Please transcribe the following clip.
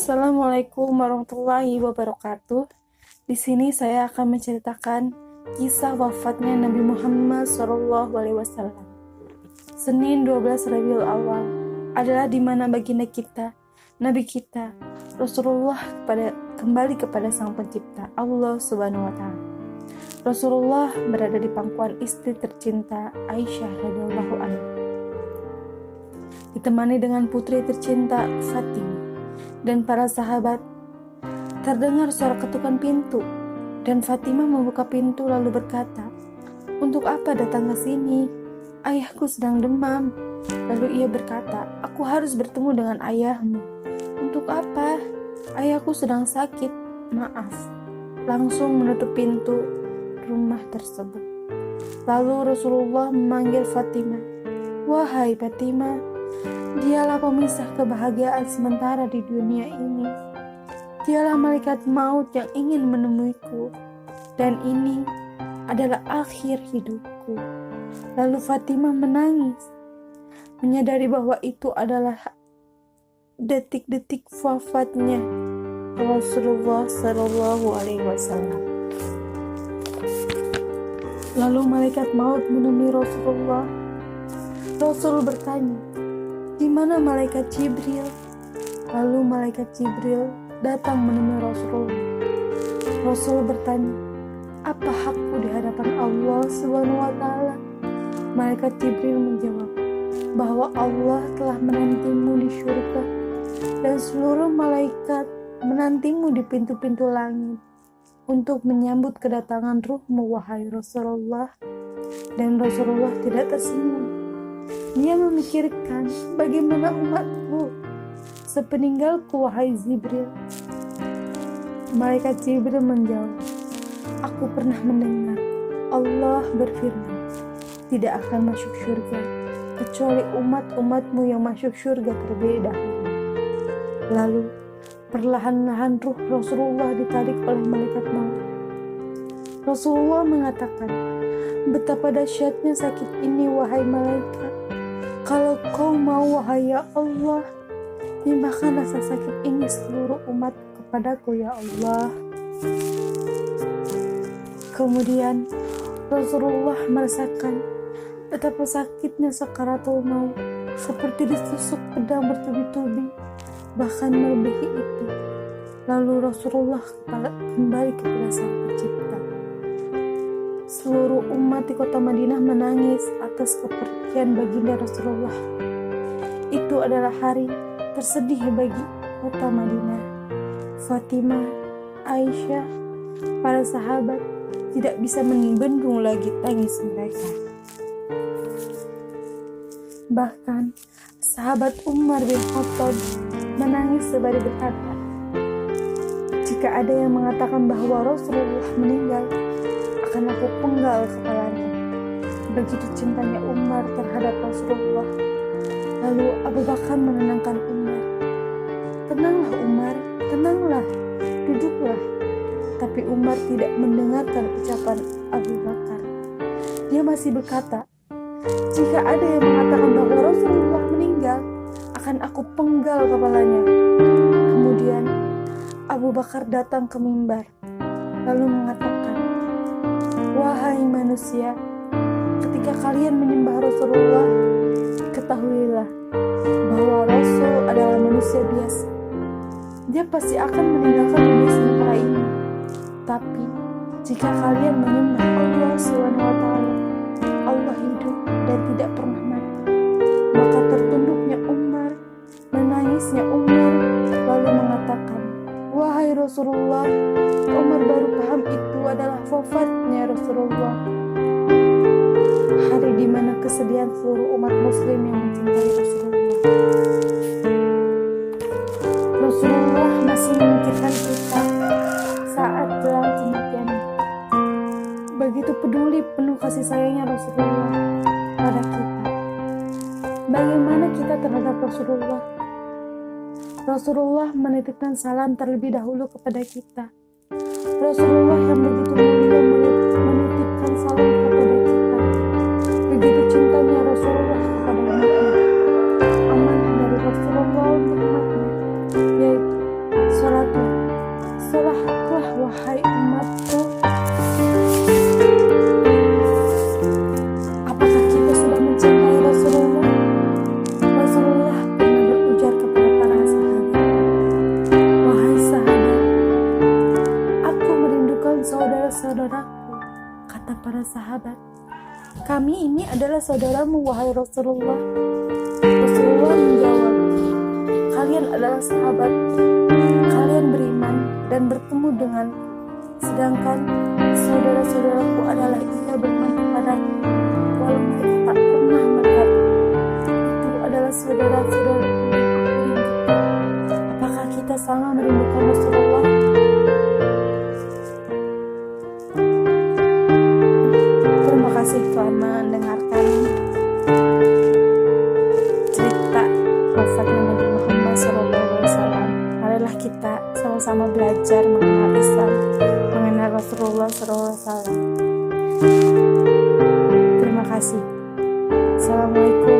Assalamualaikum warahmatullahi wabarakatuh. Di sini saya akan menceritakan kisah wafatnya Nabi Muhammad SAW. Senin 12 Rabiul Awal adalah di mana baginda kita, Nabi kita, Rasulullah kembali kepada Sang Pencipta, Allah Subhanahu wa Ta'ala. Rasulullah berada di pangkuan istri tercinta Aisyah radhiyallahu anha, ditemani dengan putri tercinta Fatimah dan para sahabat. Terdengar suara ketukan pintu, dan Fatimah membuka pintu lalu berkata, "Untuk apa datang ke sini? Ayahku sedang demam." Lalu ia berkata, "Aku harus bertemu dengan ayahmu." "Untuk apa?" "Ayahku sedang sakit, maaf." Langsung menutup pintu rumah tersebut. Lalu Rasulullah memanggil Fatimah, "Wahai Fatimah, dialah pemisah kebahagiaan sementara di dunia ini. Dialah malaikat maut yang ingin menemuiku, dan ini adalah akhir hidupku." Lalu Fatimah menangis, menyadari bahwa itu adalah detik-detik wafatnya Rasulullah SAW. Lalu malaikat maut menemui Rasulullah. Rasul bertanya, "Di mana malaikat Jibril?" Lalu malaikat Jibril datang menemui Rasulullah. Rasul bertanya, "Apa hakku di hadapan Allah Subhanahu wa Ta'ala?" Malaikat Jibril menjawab bahwa Allah telah menantimu di surga dan seluruh malaikat menantimu di pintu-pintu langit untuk menyambut kedatangan ruhmu, wahai Rasulullah. Dan Rasulullah tidak tersenyum. Dia memikirkan, bagaimana umatku sepeninggalku, wahai Jibril. Malaikat Jibril menjawab, "Aku pernah mendengar Allah berfirman, tidak akan masuk surga kecuali umat-umatmu yang masuk surga terlebih dahulu." Lalu perlahan-lahan ruh Rasulullah ditarik oleh malaikat maut. Rasulullah mengatakan, "Betapa dahsyatnya sakit ini, wahai malaikat. Kalau kau mau, wahai ya Allah, limpahkan rasa sakit ini seluruh umat kepadaku, ya Allah." Kemudian Rasulullah merasakan betapa sakitnya sakaratul maut, seperti ditusuk pedang bertubi-tubi, bahkan melebihi itu. Lalu Rasulullah kembali kepada Sang Pencipta. Seluruh umat di kota Madinah menangis atas kepergian baginda Rasulullah. Itu adalah hari tersedih bagi kota Madinah. Fatimah, Aisyah, para sahabat tidak bisa membendung lagi tangis mereka. Bahkan sahabat Umar bin Khattab menangis sembari berkata, "Jika ada yang mengatakan bahwa Rasulullah meninggal, akan aku penggal kepalanya." Begitu cintanya Umar terhadap Rasulullah. Lalu Abu Bakar menenangkan Umar. "Tenanglah Umar, tenanglah, duduklah." Tapi Umar tidak mendengarkan ucapan Abu Bakar. Dia masih berkata, "Jika ada yang mengatakan bahwa Rasulullah meninggal, akan aku penggal kepalanya." Kemudian Abu Bakar datang ke mimbar lalu mengatakan, "Wahai manusia, ketika kalian menyembah Rasulullah, ketahuilah bahwa Rasul adalah manusia biasa. Dia pasti akan meninggalkan dunia sementara ini. Tapi jika kalian menyembah Allah Subhanahu wa Ta'ala, Allah hidup dan tidak pernah mati." Maka tertunduknya Umar, menangisnya Umar, lalu mengatakan, "Wahai Rasulullah, Umar baru paham itu adalah wafatnya Rasulullah." Hari di mana kesedihan seluruh umat muslim yang mencintai Rasulullah. Rasulullah masih memikirkan kita saat dalam kematian. Begitu peduli penuh kasih sayangnya Rasulullah pada kita. Bagaimana kita terhadap Rasulullah? Rasulullah menitipkan salam terlebih dahulu kepada kita. Rasulullah yang begitu mulia menitipkan salam kepada kita. Begitu cintanya Rasulullah kepada umatnya. Amanah dari Rasulullah untuk umatnya, yaitu para sahabat, kami ini adalah saudaramu, wahai Rasulullah. Rasulullah menjawab, kalian adalah sahabat, kalian beriman dan bertemu dengan, sedangkan saudara-saudaraku adalah ia beriman kepadaku, walau mereka tak pernah melihat. Itu adalah saudara-saudaraku yang aku rindukan. Apakah kita sama merindukan Rasulullah? Terima kasih telah mendengarkan cerita wafatnya Nabi Muhammad SAW. Marilah kita sama-sama belajar mengenal Islam, mengenal Rasulullah SAW. Terima kasih. Assalamualaikum